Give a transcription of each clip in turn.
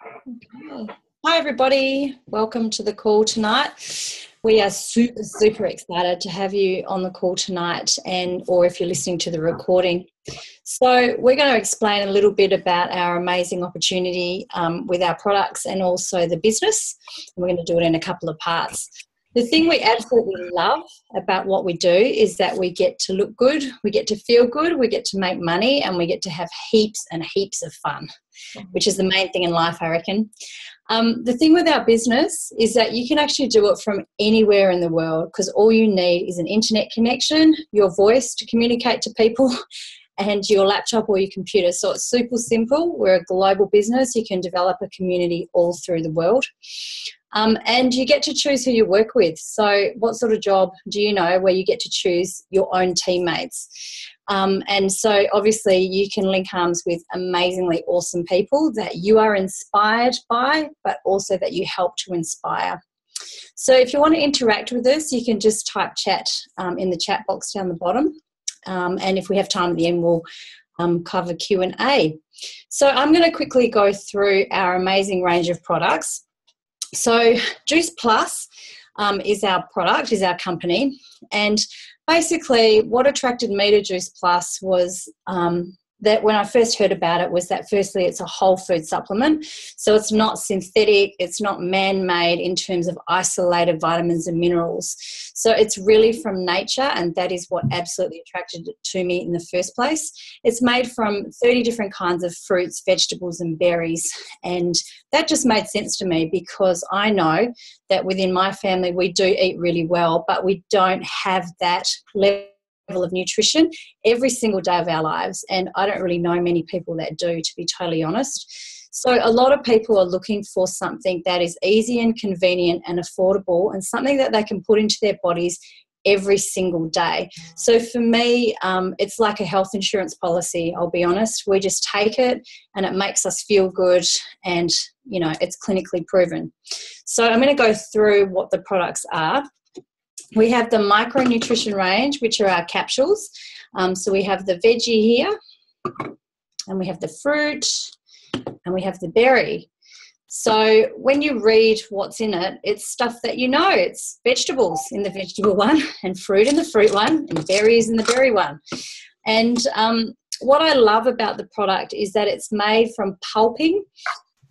Okay. Hi everybody, welcome to the call tonight. We are super excited to have you on the call tonight, or if you're listening to the recording. So we're going to explain a little bit about our amazing opportunity with our products and also the business. We're going to do it in a couple of parts. The thing we absolutely love about what we do is that we get to look good, we get to feel good, we get to make money, and we get to have heaps and heaps of fun, which is the main thing in life, I reckon. The thing with our business is that you can actually do it from anywhere in the world, because all you need is an internet connection, your voice to communicate to people, and your laptop or your computer. So it's super simple. We're a global business. You can develop a community all through the world. And you get to choose who you work with. So what sort of job do you know where you get to choose your own teammates? And so obviously you can link arms with amazingly awesome people that you are inspired by, but also that you help to inspire. So if you want to interact with us, you can just type chat in the chat box down the bottom. And if we have time at the end, we'll cover Q&A. So I'm going to quickly go through our amazing range of products. So Juice Plus is our product, is our company. And basically what attracted me to Juice Plus was that when I first heard about it was that firstly it's a whole food supplement. So it's not synthetic, it's not man-made in terms of isolated vitamins and minerals. So it's really from nature, and that is what absolutely attracted it to me in the first place. It's made from 30 different kinds of fruits, vegetables and berries, and that just made sense to me because I know that within my family we do eat really well, but we don't have that level of nutrition every single day of our lives, and I don't really know many people that do, to be totally honest. So a lot of people are looking for something that is easy and convenient and affordable, and something that they can put into their bodies every single day. So for me, it's like a health insurance policy, I'll be honest. We just take it and it makes us feel good, and you know, it's clinically proven. So I'm going to go through what the products are. We have the micronutrition range, which are our capsules. So we have the veggie here, and we have the fruit, and we have the berry. So when you read what's in it, it's stuff that you know. It's vegetables in the vegetable one, and fruit in the fruit one, and berries in the berry one. And what I love about the product is that it's made from pulping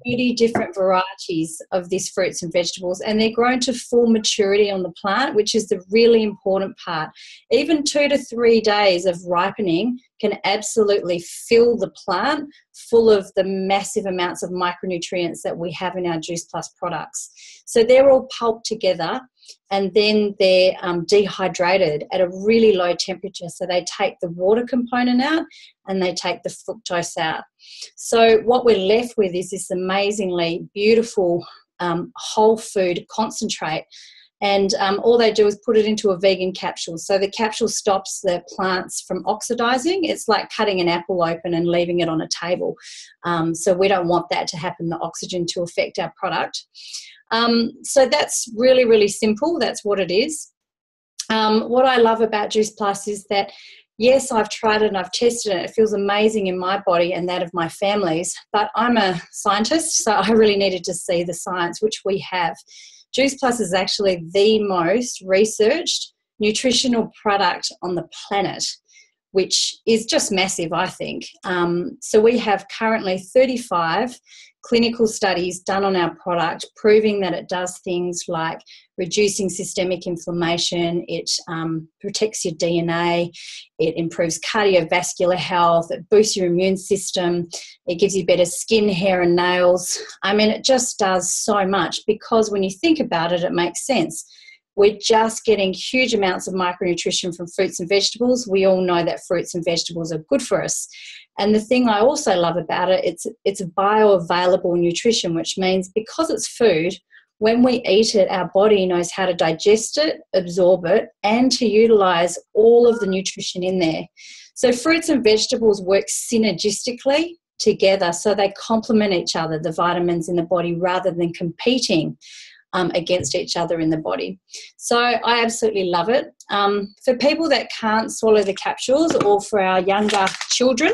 30 different varieties of these fruits and vegetables, and they're grown to full maturity on the plant, which is the really important part. Even 2 to 3 days of ripening can absolutely fill the plant full of the massive amounts of micronutrients that we have in our Juice Plus products. So they're all pulped together, and then they're dehydrated at a really low temperature. So they take the water component out and they take the fructose out. So what we're left with is this amazingly beautiful whole food concentrate. And all they do is put it into a vegan capsule. So the capsule stops the plants from oxidizing. It's like cutting an apple open and leaving it on a table. So we don't want that to happen, the oxygen to affect our product. So that's really simple. That's what it is. What I love about Juice Plus is that, yes, I've tried it and I've tested it. It feels amazing in my body and that of my family's, but I'm a scientist, so I really needed to see the science, which we have. Juice Plus is actually the most researched nutritional product on the planet, which is just massive, I think. So we have currently 35 clinical studies done on our product proving that it does things like reducing systemic inflammation, it protects your DNA, it improves cardiovascular health, it boosts your immune system, it gives you better skin, hair and nails. I mean, it just does so much, because when you think about it, it makes sense. We're just getting huge amounts of micronutrition from fruits and vegetables. We all know that fruits and vegetables are good for us. And the thing I also love about it, it's a bioavailable nutrition, which means because it's food, when we eat it, our body knows how to digest it, absorb it, and to utilize all of the nutrition in there. So fruits and vegetables work synergistically together, so they complement each other, the vitamins in the body, rather than competing against each other in the body. So I absolutely love it. For people that can't swallow the capsules, or for our younger children,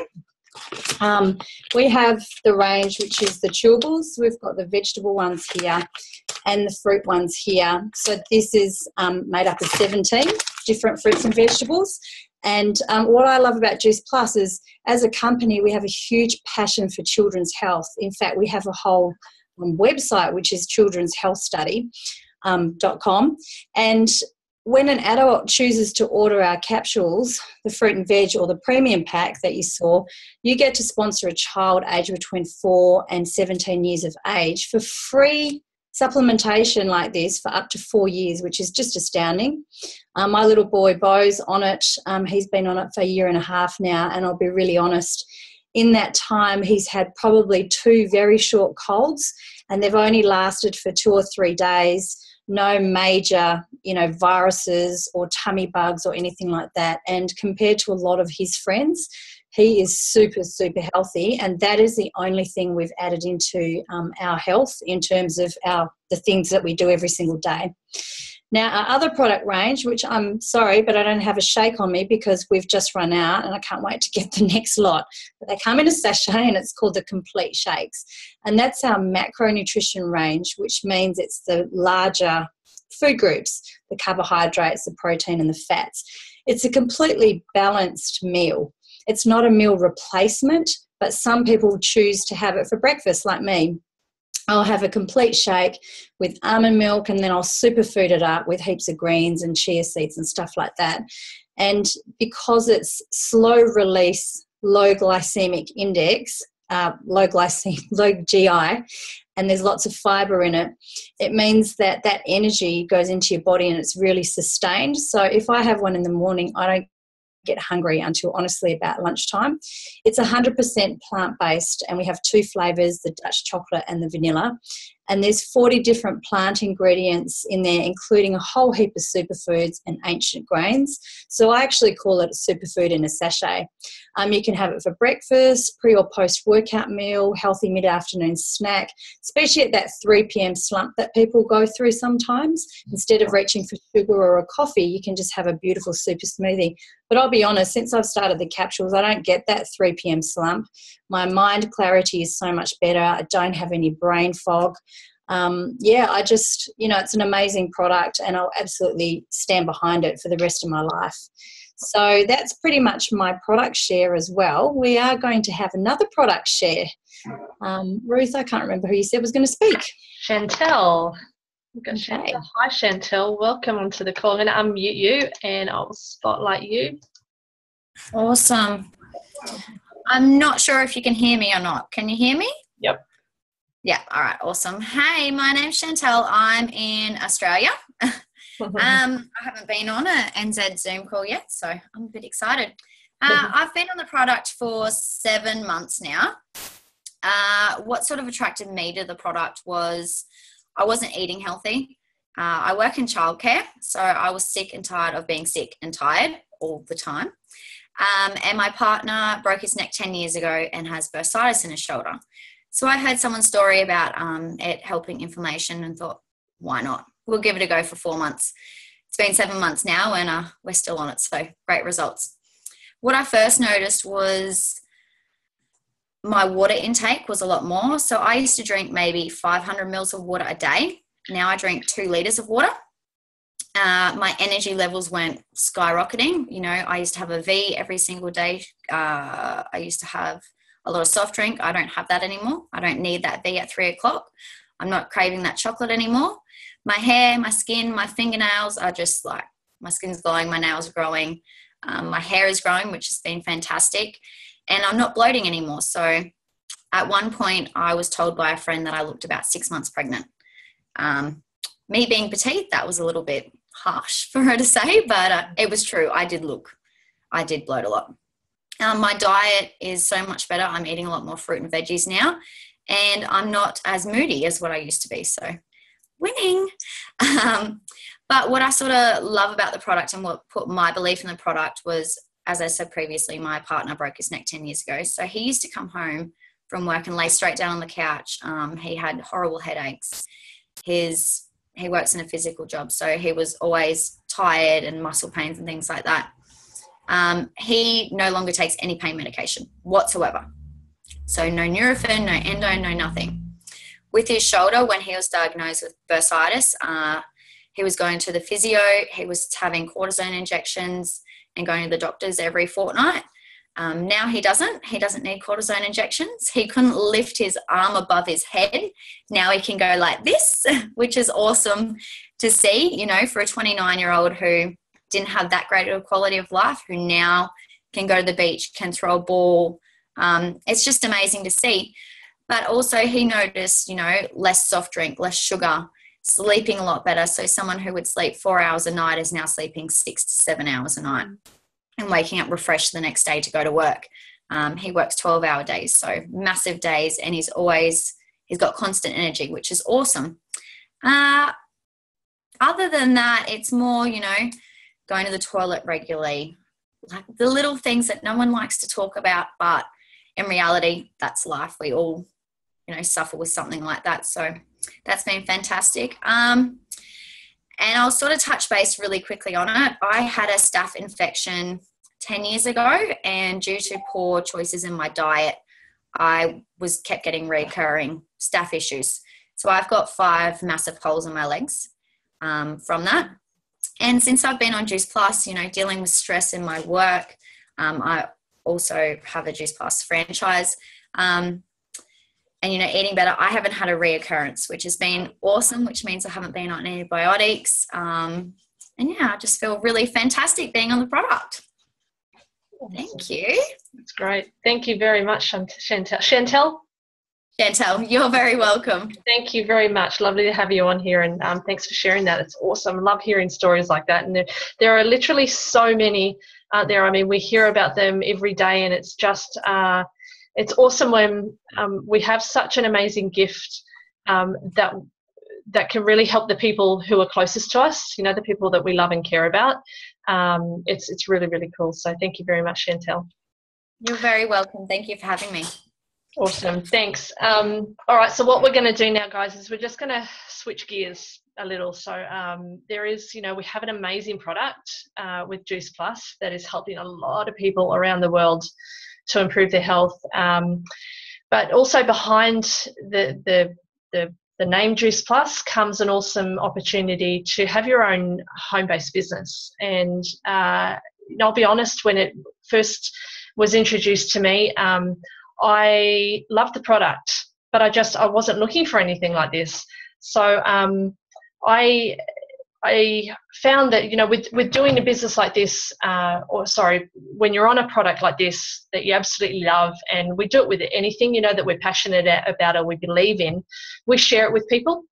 We have the range, which is the chewables. We've got the vegetable ones here and the fruit ones here. So this is made up of 17 different fruits and vegetables. And what I love about Juice Plus is, as a company, we have a huge passion for children's health. In fact, we have a whole website, which is children'shealthstudy.com. And when an adult chooses to order our capsules, the fruit and veg or the premium pack that you saw, you get to sponsor a child aged between 4 and 17 years of age for free supplementation like this for up to 4 years, which is just astounding. My little boy Bo's on it. He's been on it for 1.5 years now, and I'll be really honest, in that time he's had probably 2 very short colds, and they've only lasted for 2 or 3 days. No major, viruses or tummy bugs or anything like that. And compared to a lot of his friends, he is super, super healthy. And that is the only thing we've added into our health in terms of the things that we do every single day. Now, our other product range, which I'm sorry, but I don't have a shake on me because we've just run out and I can't wait to get the next lot. But they come in a sachet and it's called the Complete Shakes. And that's our macronutrition range, which means it's the larger food groups, the carbohydrates, the protein and the fats. It's a completely balanced meal. It's not a meal replacement, but some people choose to have it for breakfast like me. I'll have a complete shake with almond milk and then I'll superfood it up with heaps of greens and chia seeds and stuff like that. And because it's slow release, low glycemic index, low GI, and there's lots of fibre in it, it means that that energy goes into your body and it's really sustained. So if I have one in the morning, I don't get hungry until honestly about lunchtime. It's 100% plant-based and we have 2 flavours, the Dutch chocolate and the vanilla. And there's 40 different plant ingredients in there, including a whole heap of superfoods and ancient grains. So I actually call it a superfood in a sachet. You can have it for breakfast, pre or post-workout meal, healthy mid-afternoon snack, especially at that 3 p.m. slump that people go through sometimes. Instead of reaching for sugar or a coffee, you can just have a beautiful super smoothie. But I'll be honest, since I've started the capsules, I don't get that 3 p.m. slump. My mind clarity is so much better. I don't have any brain fog. I just, it's an amazing product and I'll absolutely stand behind it for the rest of my life. So that's pretty much my product share as well. We are going to have another product share. Ruth, I can't remember who you said was going to speak. Chantel. Okay. Chantel. Hi, Chantel. Welcome onto the call. I'm going to unmute you and I'll spotlight you. Awesome. I'm not sure if you can hear me or not. Can you hear me? Yep. Yeah. All right. Awesome. Hey, my name's Chantel. I'm in Australia. I haven't been on a NZ Zoom call yet, so I'm a bit excited. I've been on the product for 7 months now. What sort of attracted me to the product was I wasn't eating healthy. I work in childcare, so I was sick and tired of being sick and tired all the time. And my partner broke his neck 10 years ago and has bursitis in his shoulder. So I heard someone's story about it helping inflammation and thought, why not? We'll give it a go for 4 months. It's been 7 months now and we're still on it, so great results. What I first noticed was my water intake was a lot more. So I used to drink maybe 500 mils of water a day. Now I drink 2 litres of water. My energy levels went skyrocketing. I used to have a V every single day. I used to have a lot of soft drink. I don't have that anymore. I don't need that V at 3 o'clock. I'm not craving that chocolate anymore. My hair, my skin, my fingernails are just like, my skin's glowing, my nails are growing. My hair is growing, which has been fantastic. And I'm not bloating anymore. So at one point I was told by a friend that I looked about 6 months pregnant. Me being petite, that was a little bit harsh for her to say, but it was true. I did bloat a lot. My diet is so much better. I'm eating a lot more fruit and veggies now, and I'm not as moody as what I used to be. So winning. But what I sort of love about the product and what put my belief in the product was, as I said previously, my partner broke his neck 10 years ago. So he used to come home from work and lay straight down on the couch. He had horrible headaches. He works in a physical job, so he was always tired and muscle pains and things like that. He no longer takes any pain medication whatsoever. So no Nurofen, no endo, no nothing. With his shoulder, when he was diagnosed with bursitis, he was going to the physio, he was having cortisone injections and going to the doctors every fortnight. Now he doesn't need cortisone injections. He couldn't lift his arm above his head. Now he can go like this, which is awesome to see, you know, for a 29-year-old who didn't have that great of a quality of life, who now can go to the beach, can throw a ball. It's just amazing to see. But also he noticed, you know, less soft drink, less sugar, sleeping a lot better. So someone who would sleep 4 hours a night is now sleeping 6 to 7 hours a night and waking up refreshed the next day to go to work. He works 12-hour days, so massive days, and he's got constant energy, which is awesome. Other than that, it's more, you know, going to the toilet regularly, like the little things that no one likes to talk about, but in reality, that's life. We all, you know, suffer with something like that. So that's been fantastic. And I'll sort of touch base really quickly on it. I had a staph infection 10 years ago, and due to poor choices in my diet, I kept getting recurring staph issues. So I've got 5 massive holes in my legs from that. And since I've been on Juice Plus, you know, dealing with stress in my work, I also have a Juice Plus franchise. And, you know, eating better, I haven't had a reoccurrence, which has been awesome, which means I haven't been on antibiotics. And yeah, I just feel really fantastic being on the product. Thank you. That's great. Thank you very much, Chantel. Chantel, you're very welcome. Thank you very much. Lovely to have you on here, and thanks for sharing that. It's awesome. Love hearing stories like that. And there are literally so many out there. I mean, we hear about them every day, and it's just it's awesome when we have such an amazing gift that can really help the people who are closest to us, you know, the people that we love and care about. It's really, really cool. So thank you very much, Chantel. You're very welcome. Thank you for having me. Awesome. Thanks. All right. So what we're going to do now, guys, is we're just going to switch gears a little. So there is, you know, we have an amazing product with Juice Plus that is helping a lot of people around the world to improve their health. But also behind the name Juice Plus comes an awesome opportunity to have your own home-based business. And I'll be honest, when it first was introduced to me, I loved the product, but I wasn't looking for anything like this. So I found that, you know, with doing a business like this, when you're on a product like this that you absolutely love, and we do it with anything, you know, that we're passionate about or we believe in, we share it with people.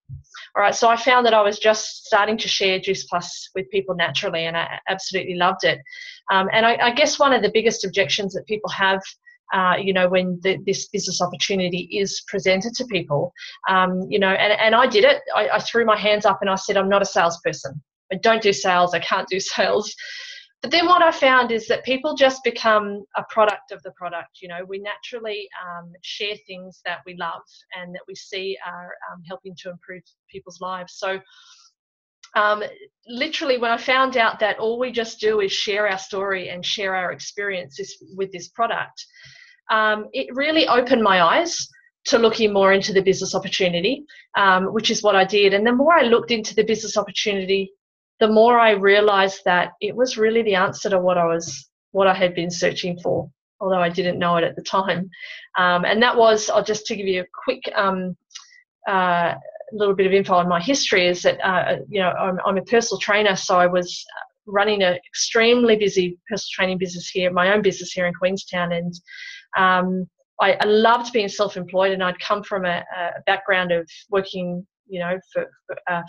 All right, so I found that I was just starting to share Juice Plus with people naturally, and I absolutely loved it. And I guess one of the biggest objections that people have, you know, when this business opportunity is presented to people, you know, and I did it. I threw my hands up and I said, I'm not a salesperson. I don't do sales. I can't do sales. But then what I found is that people just become a product of the product. You know, we naturally share things that we love and that we see are helping to improve people's lives. So literally, when I found out that all we just do is share our story and share our experiences with this product, it really opened my eyes to looking more into the business opportunity, which is what I did. And the more I looked into the business opportunity, the more I realized that it was really the answer to what I had been searching for, although I didn't know it at the time. And that was, just to give you a quick little bit of info on my history, is that, you know, I'm a personal trainer, so I was running an extremely busy personal training business here, my own business here in Queenstown, and I loved being self-employed, and I'd come from a background of working, you know,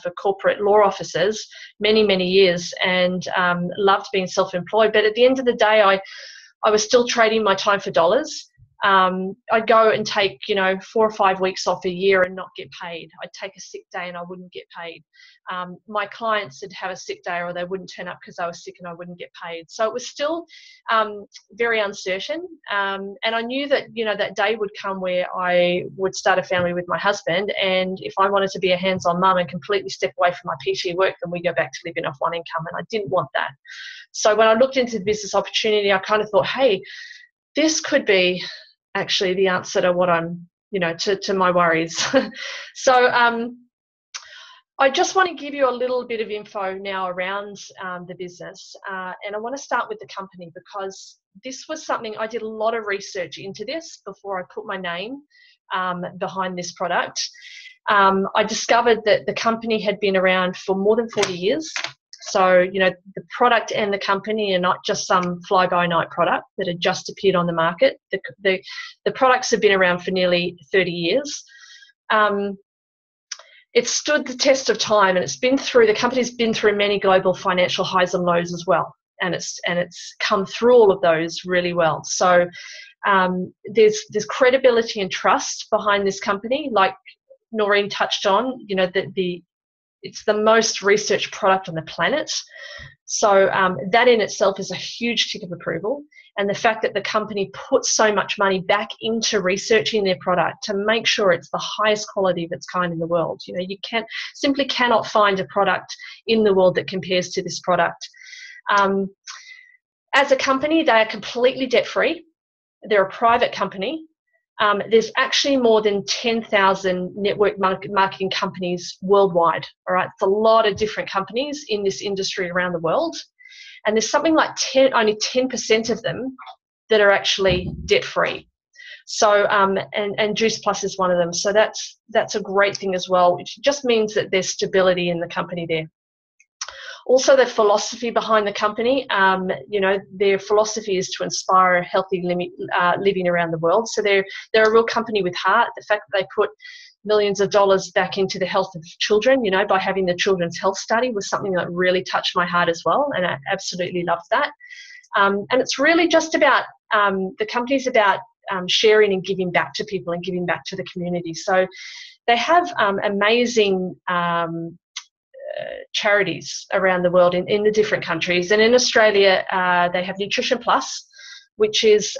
for corporate law offices many years, and loved being self-employed. But at the end of the day, I was still trading my time for dollars. I'd go and take, 4 or 5 weeks off a year and not get paid. I'd take a sick day and I wouldn't get paid. My clients would have a sick day or they wouldn't turn up because they were sick and I wouldn't get paid. So it was still very uncertain. And I knew that, that day would come where I would start a family with my husband. And if I wanted to be a hands-on mum and completely step away from my PT work, then we go back to living off one income. And I didn't want that. So when I looked into the business opportunity, I kind of thought, hey, this could be actually the answer to what I'm, to my worries. So I just want to give you a little bit of info now around the business. And I want to start with the company because this was something I did a lot of research into this before I put my name behind this product. I discovered that the company had been around for more than 40 years. So, the product and the company are not just some fly-by-night product that had just appeared on the market. The products have been around for nearly 30 years. It's stood the test of time, and the company's been through many global financial highs and lows as well. And it's come through all of those really well. So there's credibility and trust behind this company, like Noreen touched on, it's the most researched product on the planet. So that in itself is a huge tick of approval. And the fact that the company puts so much money back into researching their product to make sure it's the highest quality of its kind in the world. You simply cannot find a product in the world that compares to this product. As a company, they are completely debt-free. They're a private company. There's actually more than 10,000 network marketing companies worldwide. All right, it's a lot of different companies in this industry around the world, and there's something like only 10% of them that are actually debt-free. So, and Juice Plus is one of them. So that's a great thing as well, which just means that there's stability in the company there. Also, the philosophy behind the company, their philosophy is to inspire healthy living around the world. So they're a real company with heart. The fact that they put millions of dollars back into the health of children, by having the Children's Health Study was something that really touched my heart as well, and I absolutely loved that. And it's really just about, the company's about sharing and giving back to people and giving back to the community. So they have amazing charities around the world in the different countries. And in Australia, they have Nutrition Plus, which is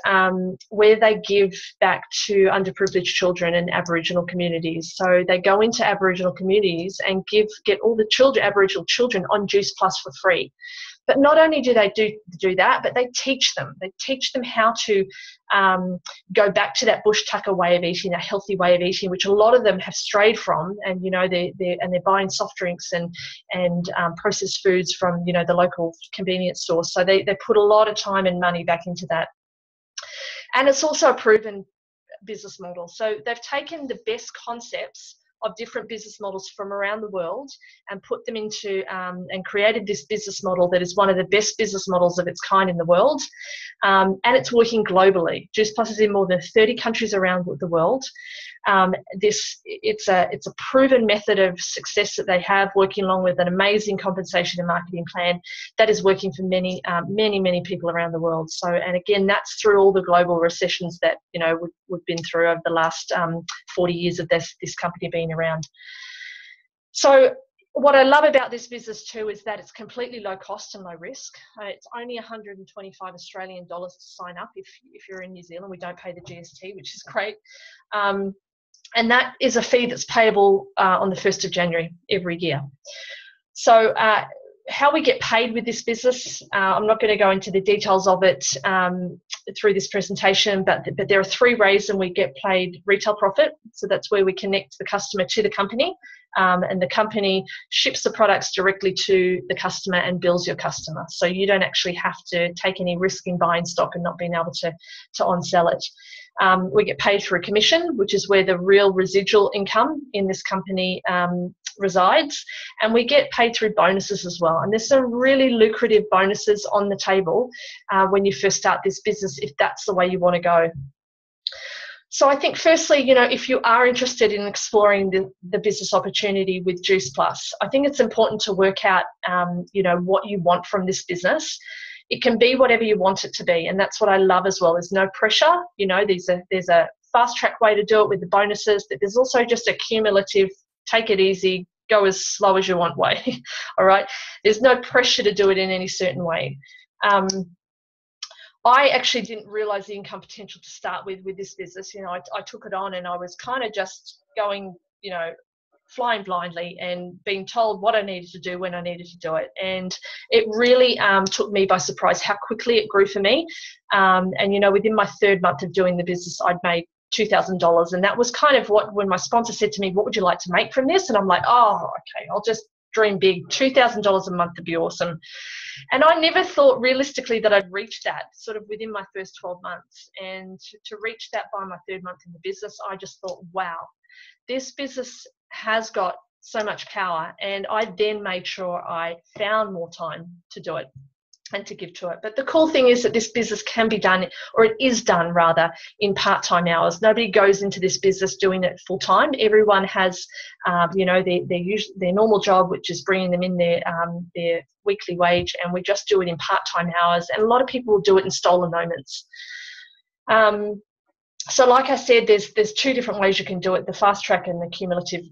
where they give back to underprivileged children and Aboriginal communities. So they go into Aboriginal communities and get all the Aboriginal children on Juice Plus for free. But not only do they do that, but they teach them. They teach them how to go back to that bush tucker way of eating, a healthy way of eating, which a lot of them have strayed from. And they're buying soft drinks and processed foods from the local convenience stores. So they put a lot of time and money back into that. And it's also a proven business model. So they've taken the best concepts of different business models from around the world and put them into and created this business model that is one of the best business models of its kind in the world, and it's working globally. Juice Plus is in more than 30 countries around the world. It's a proven method of success that they have, working along with an amazing compensation and marketing plan that is working for many people around the world. So, and again, that's through all the global recessions that we've been through over the last 40 years of this company being around. So what I love about this business too is that it's completely low cost and low risk. It's only 125 Australian dollars to sign up if you're in New Zealand. We don't pay the GST, which is great. And that is a fee that's payable on the 1st of January every year. So how we get paid with this business, I'm not going to go into the details of it through this presentation, but there are 3 ways and we get paid retail profit. So that's where we connect the customer to the company, and the company ships the products directly to the customer and bills your customer. So you don't actually have to take any risk in buying stock and not being able to on-sell it. We get paid for a commission, which is where the real residual income in this company resides, and we get paid through bonuses as well. And there's some really lucrative bonuses on the table when you first start this business, if that's the way you want to go. So I think firstly, if you are interested in exploring the business opportunity with Juice Plus, I think it's important to work out, what you want from this business. it can be whatever you want it to be. And that's what I love as well. There's no pressure. You know, there's a fast track way to do it with the bonuses, but there's also just a cumulative, take it easy, go as slow as you want way. All right. There's no pressure to do it in any certain way. I actually didn't realize the income potential to start with this business. You know, I took it on and I was kind of just going, you know, flying blindly and being told what I needed to do when I needed to do it. And it really took me by surprise how quickly it grew for me. And, you know, within my 3rd month of doing the business, I'd made $2,000. And that was kind of when my sponsor said to me, what would you like to make from this? And I'm like, oh, okay, I'll just dream big. $2,000 a month would be awesome. And I never thought realistically that I'd reach that sort of within my first 12 months. And to reach that by my 3rd month in the business, I just thought, wow, this business has got so much power. And I then made sure I found more time to do it and to give to it. But the cool thing is that this business can be done, or it is done rather, in part-time hours. Nobody goes into this business doing it full-time. Everyone has, you know, their normal job, which is bringing them in their weekly wage, and we just do it in part-time hours. And a lot of people will do it in stolen moments. So like I said, there's 2 different ways you can do it, the fast track and the cumulative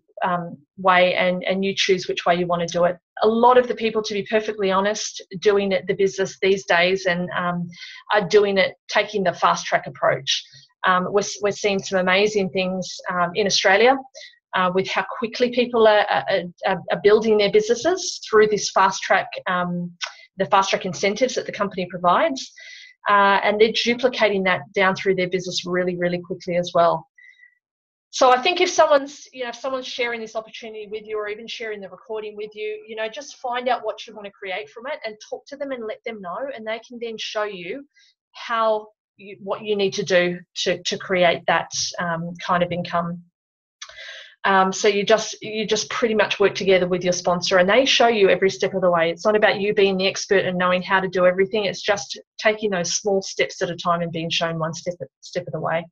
way, and you choose which way you want to do it. A lot of the people, to be perfectly honest, doing it, the business these days, and are doing it, taking the fast track approach. We're seeing some amazing things in Australia with how quickly people are building their businesses through this fast track, the fast track incentives that the company provides. And they're duplicating that down through their business really, really quickly as well. So I think if someone's sharing this opportunity with you, or even sharing the recording with you, you know, just find out what you want to create from it and talk to them and let them know, and they can then show you what you need to do to create that kind of income. So you just pretty much work together with your sponsor, and they show you every step of the way. It's not about you being the expert and knowing how to do everything. It's just taking those small steps at a time and being shown one step of the way.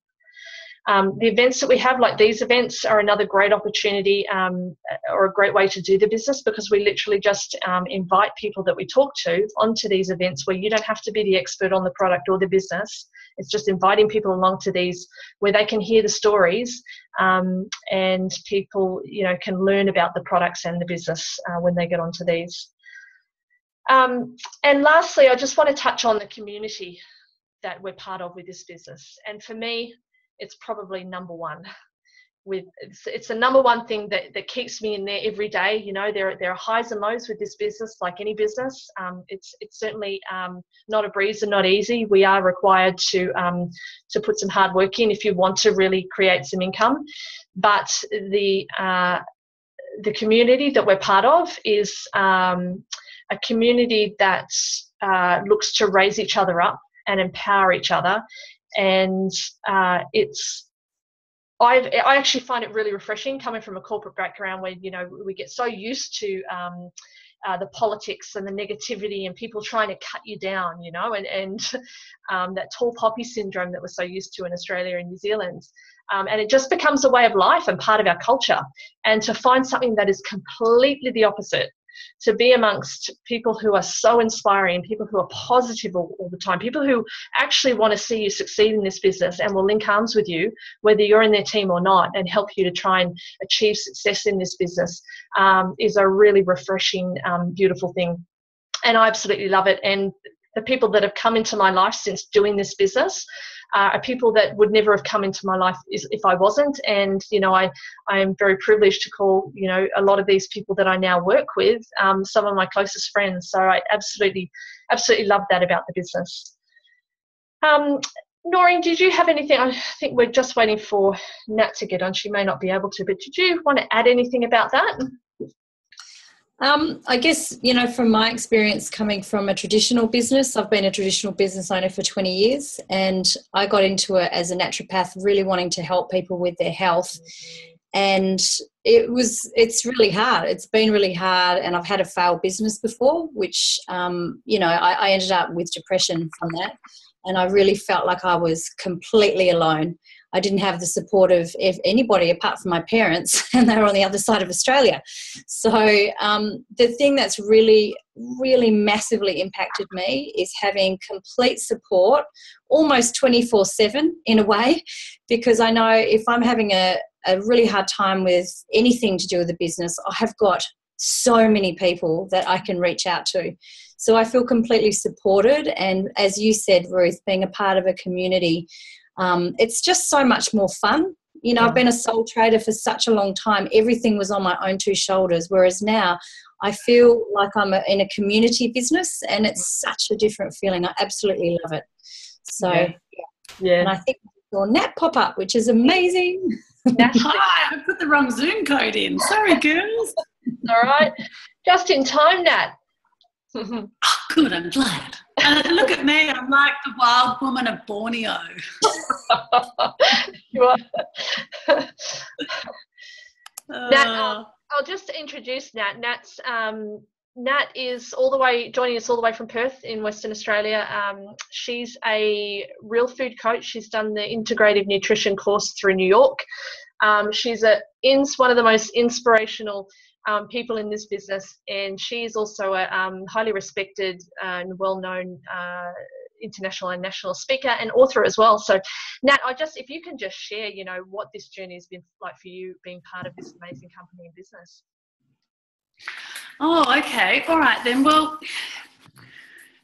The events that we have, like these events, are another great opportunity or a great way to do the business, because we literally just invite people that we talk to onto these events where you don't have to be the expert on the product or the business. It's just inviting people along to these where they can hear the stories, and people, you know, can learn about the products and the business when they get onto these. And lastly, I just want to touch on the community that we're part of with this business. And for me, it's probably number one. It's the number one thing that keeps me in there every day. You know, there are highs and lows with this business, like any business. It's certainly not a breeze and not easy. We are required to put some hard work in if you want to really create some income. But the community that we're part of is a community that looks to raise each other up and empower each other. And I actually find it really refreshing, coming from a corporate background where, you know, we get so used to the politics and the negativity and people trying to cut you down, you know, and that tall poppy syndrome that we're so used to in Australia and New Zealand. And it just becomes a way of life and part of our culture. And to find something that is completely the opposite, to be amongst people who are so inspiring, people who are positive all the time, people who actually want to see you succeed in this business and will link arms with you, whether you're in their team or not, and help you to try and achieve success in this business, is a really refreshing, beautiful thing. And I absolutely love it. And the people that have come into my life since doing this business are people that would never have come into my life if I wasn't. And, you know, I am very privileged to call, you know, a lot of these people that I now work with some of my closest friends. So I absolutely love that about the business. Noreen, did you have anything? I think we're just waiting for Nat to get on. She may not be able to, but did you want to add anything about that? I guess, you know, from my experience coming from a traditional business, I've been a traditional business owner for 20 years, and I got into it as a naturopath, really wanting to help people with their health. And it's really hard. It's been really hard, and I've had a failed business before, which, you know, I ended up with depression from that. And I really felt like I was completely alone. I didn't have the support of anybody apart from my parents, and they were on the other side of Australia. So the thing that's really, really massively impacted me is having complete support, almost 24/7 in a way, because I know if I'm having a really hard time with anything to do with the business, I have got so many people that I can reach out to. So I feel completely supported. And as you said, Ruth, being a part of a community, it's just so much more fun. You know, I've been a sole trader for such a long time. Everything was on my own two shoulders, whereas now I feel like I'm in a community business, and it's such a different feeling. I absolutely love it. So, yeah. And I think I saw Nat pop up, which is amazing. Hi, I put the wrong Zoom code in. Sorry, girls. All right. Just in time, Nat. Oh, good, I'm glad. Look at me, I'm like the wild woman of Borneo. You are. Nat, I'll just introduce Nat. Nat is joining us all the way from Perth in Western Australia. She's a real food coach. She's done the integrative nutrition course through New York. She's one of the most inspirational people in this business, and she's also a highly respected and well-known international and national speaker and author as well. So, Nat, if you can just share, what this journey has been like for you, being part of this amazing company and business. Oh, okay. All right then. Well,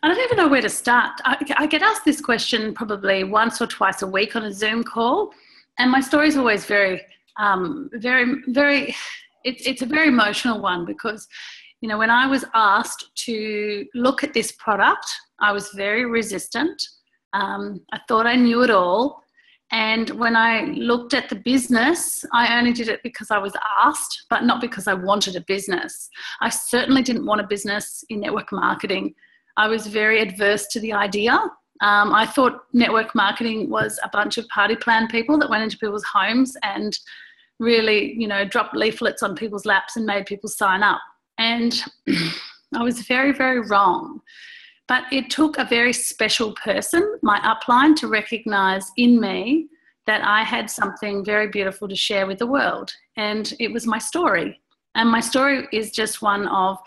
I don't even know where to start. I get asked this question probably once or twice a week on a Zoom call, and my story is always very, very. It's a very emotional one because, when I was asked to look at this product, I was very resistant. I thought I knew it all. And when I looked at the business, I only did it because I was asked, but not because I wanted a business. I certainly didn't want a business in network marketing. I was very adverse to the idea. I thought network marketing was a bunch of party plan people that went into people's homes and really, dropped leaflets on people's laps and made people sign up. And I was very, very wrong. But it took a very special person, my upline, to recognise in me that I had something very beautiful to share with the world. And it was my story. And my story is just one of,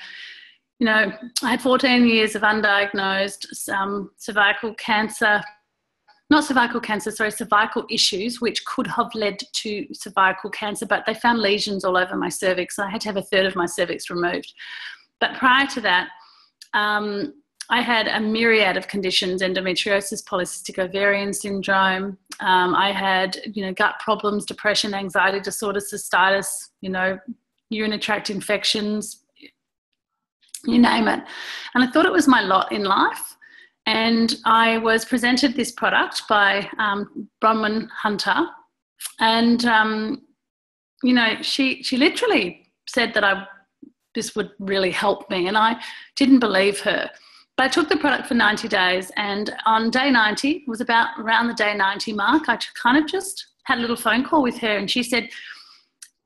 I had 14 years of undiagnosed cervical issues, which could have led to cervical cancer, but they found lesions all over my cervix. So I had to have a third of my cervix removed. But prior to that, I had a myriad of conditions: endometriosis, polycystic ovarian syndrome. I had, gut problems, depression, anxiety disorder, cystitis, urinary tract infections, you name it. And I thought it was my lot in life. And I was presented this product by Bronwyn Hunter. And, she literally said that this would really help me. And I didn't believe her. But I took the product for 90 days. And on day 90, it was about around the day 90 mark, I kind of just had a little phone call with her. And she said,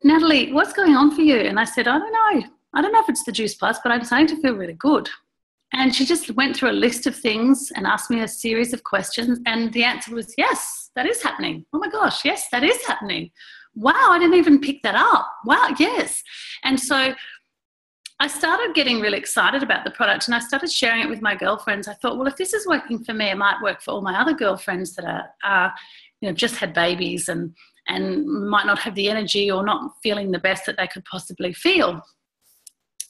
"Natalie, what's going on for you?" And I said, "I don't know. I don't know if it's the Juice Plus, but I'm starting to feel really good." And she just went through a list of things and asked me a series of questions. And the answer was, yes, that is happening. Oh my gosh, yes, that is happening. Wow, I didn't even pick that up. Wow, yes. And so I started getting really excited about the product, and I started sharing it with my girlfriends. I thought, well, if this is working for me, it might work for all my other girlfriends that are just had babies and might not have the energy or not feeling the best that they could possibly feel.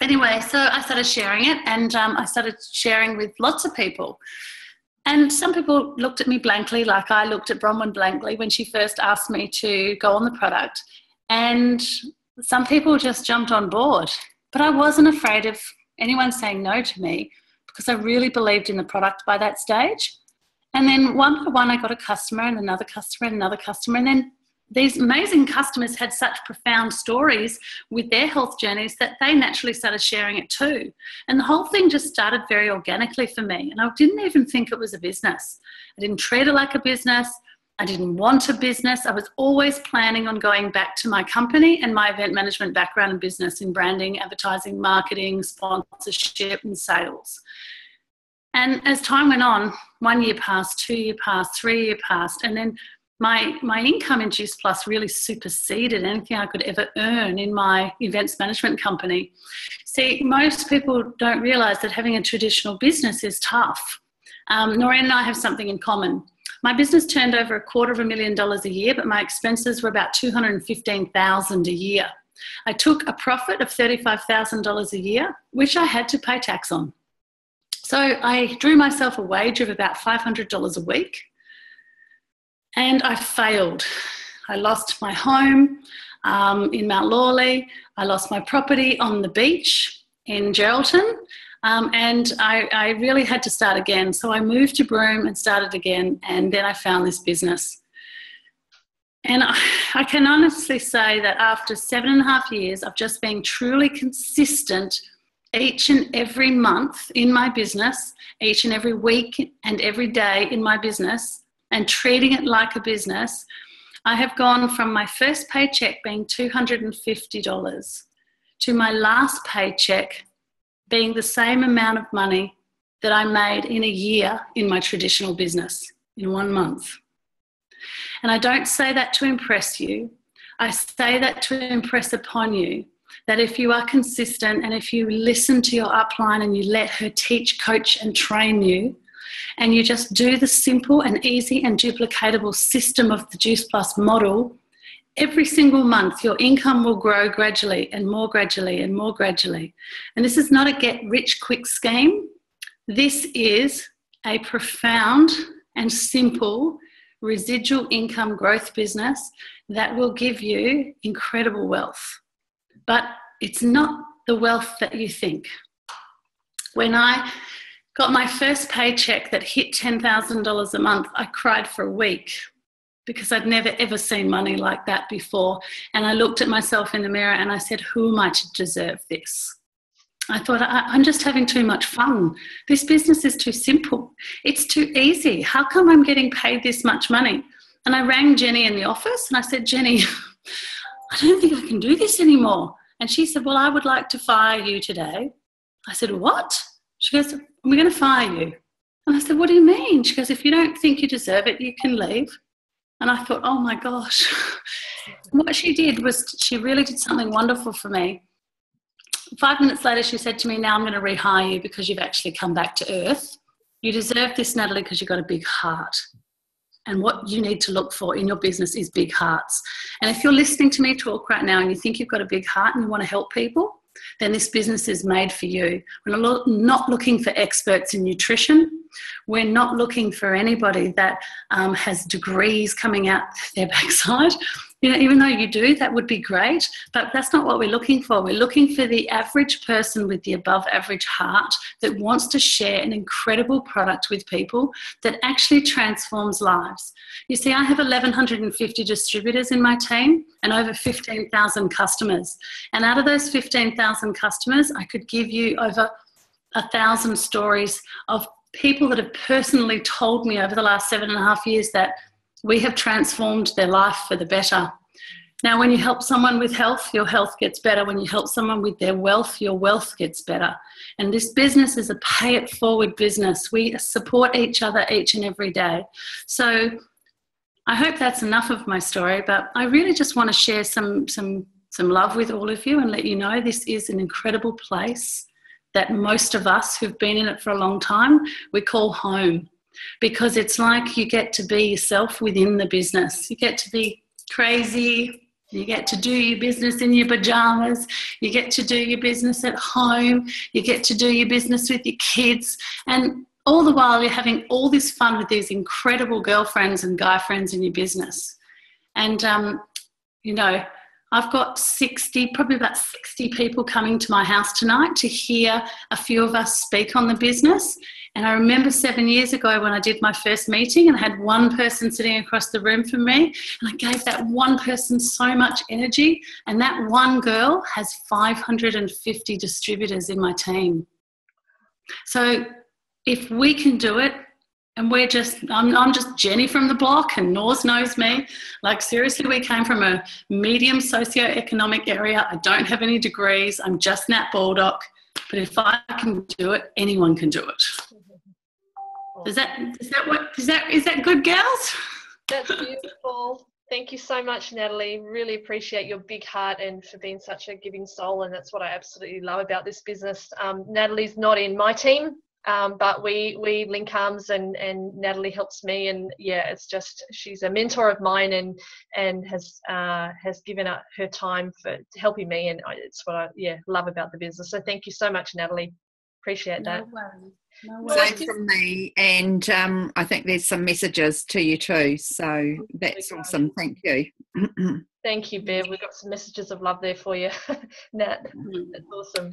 Anyway, so I started sharing it, and I started sharing with lots of people. And some people looked at me blankly, like I looked at Bronwyn blankly when she first asked me to go on the product. And some people just jumped on board. But I wasn't afraid of anyone saying no to me because I really believed in the product by that stage. And then one by one, I got a customer and another customer and another customer. And then these amazing customers had such profound stories with their health journeys that they naturally started sharing it too. And the whole thing just started very organically for me. And I didn't even think it was a business. I didn't treat it like a business. I didn't want a business. I was always planning on going back to my company and my event management background in business, in branding, advertising, marketing, sponsorship, and sales. And as time went on, 1 year passed, 2 years passed, 3 years passed, and then my income in Juice Plus really superseded anything I could ever earn in my events management company. See, most people don't realise that having a traditional business is tough. Noreen and I have something in common. My business turned over $250,000 a year, but my expenses were about $215,000 a year. I took a profit of $35,000 a year, which I had to pay tax on. So I drew myself a wage of about $500 a week, and I failed. I lost my home in Mount Lawley. I lost my property on the beach in Geraldton, and I really had to start again. So I moved to Broome and started again, and then I found this business. And I can honestly say that after 7.5 years of just being truly consistent each and every month in my business, each and every week and every day in my business, and treating it like a business, I have gone from my first paycheck being $250 to my last paycheck being the same amount of money that I made in a year in my traditional business in 1 month. And I don't say that to impress you. I say that to impress upon you that if you are consistent and if you listen to your upline and you let her teach, coach and train you, and you just do the simple and easy and duplicatable system of the Juice Plus model, every single month your income will grow gradually and more gradually and more gradually. And this is not a get-rich-quick scheme. This is a profound and simple residual income growth business that will give you incredible wealth. But it's not the wealth that you think. When I got my first paycheck that hit $10,000 a month, I cried for a week because I'd never ever seen money like that before. And I looked at myself in the mirror and I said, who am I to deserve this? I thought, I'm just having too much fun. This business is too simple. It's too easy. How come I'm getting paid this much money? And I rang Jenny in the office and I said, Jenny, I don't think I can do this anymore. And she said, well, I would like to fire you today. I said, what? She goes, we're going to fire you. And I said, what do you mean? She goes, if you don't think you deserve it, you can leave. And I thought, oh my gosh. What she did was she really did something wonderful for me. 5 minutes later, she said to me, now I'm going to rehire you because you've actually come back to earth. You deserve this, Natalie, because you've got a big heart. And what you need to look for in your business is big hearts. And if you're listening to me talk right now and you think you've got a big heart and you want to help people, then this business is made for you. We're not looking for experts in nutrition. We're not looking for anybody that has degrees coming out their backside. You know, even though you do, that would be great, but that's not what we're looking for. We're looking for the average person with the above average heart that wants to share an incredible product with people that actually transforms lives. You see, I have 1,150 distributors in my team and over 15,000 customers. And out of those 15,000 customers, I could give you over 1,000 stories of people that have personally told me over the last 7.5 years that we have transformed their life for the better. Now, when you help someone with health, your health gets better. When you help someone with their wealth, your wealth gets better. And this business is a pay-it-forward business. We support each other each and every day. So I hope that's enough of my story, but I really just want to share some love with all of you and let you know this is an incredible place that most of us who've been in it for a long time, we call home. Because it's like you get to be yourself within the business. You get to be crazy. You get to do your business in your pajamas. You get to do your business at home. You get to do your business with your kids. And all the while you're having all this fun with these incredible girlfriends and guy friends in your business. And, you know, I've got probably about 60 people coming to my house tonight to hear a few of us speak on the business. And I remember 7 years ago when I did my first meeting and I had one person sitting across the room from me, and I gave that one person so much energy, and that one girl has 550 distributors in my team. So if we can do it, and I'm just Jenny from the block and Nors knows me. Like seriously, we came from a medium socioeconomic area. I don't have any degrees. I'm just Nat Baldock. But if I can do it, anyone can do it. Is that good, girls? That's beautiful. Thank you so much, Natalie. Really appreciate your big heart and for being such a giving soul. And that's what I absolutely love about this business. Natalie's not in my team, but we link arms, and Natalie helps me. And yeah, it's just, she's a mentor of mine, and has given up her time for helping me. And it's what I love about the business. So thank you so much, Natalie. Appreciate that. No worries. Same from me, and I think there's some messages to you too, so that's awesome. Thank you. Thank you, Bev. We've got some messages of love there for you, Nat. That's awesome.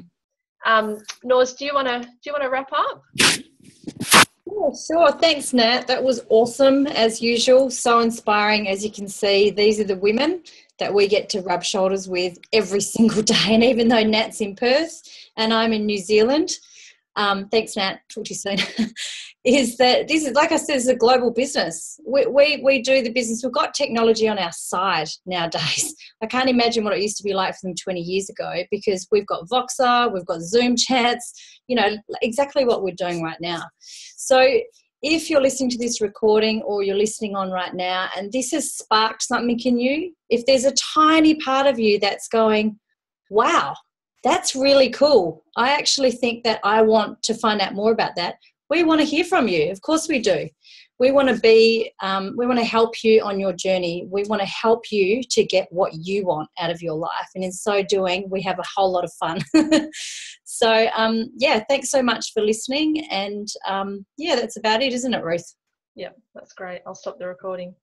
Noz, do you want to wrap up? Yeah, sure. Thanks, Nat. That was awesome as usual. So inspiring. As you can see, these are the women that we get to rub shoulders with every single day. And even though Nat's in Perth and I'm in New Zealand, thanks, Nat. Talk to you soon. Is that this is, like I said, it's a global business. We do the business. We've got technology on our side nowadays. I can't imagine what it used to be like for them 20 years ago, because we've got Voxer, we've got Zoom chats, exactly what we're doing right now. So if you're listening to this recording or you're listening on right now and this has sparked something in you, if there's a tiny part of you that's going, wow, that's really cool, I actually think that I want to find out more about that, we want to hear from you. Of course we do. We want to help you on your journey. We want to help you to get what you want out of your life. And in so doing, we have a whole lot of fun. So, thanks so much for listening. And, that's about it, isn't it, Ruth? Yeah, that's great. I'll stop the recording.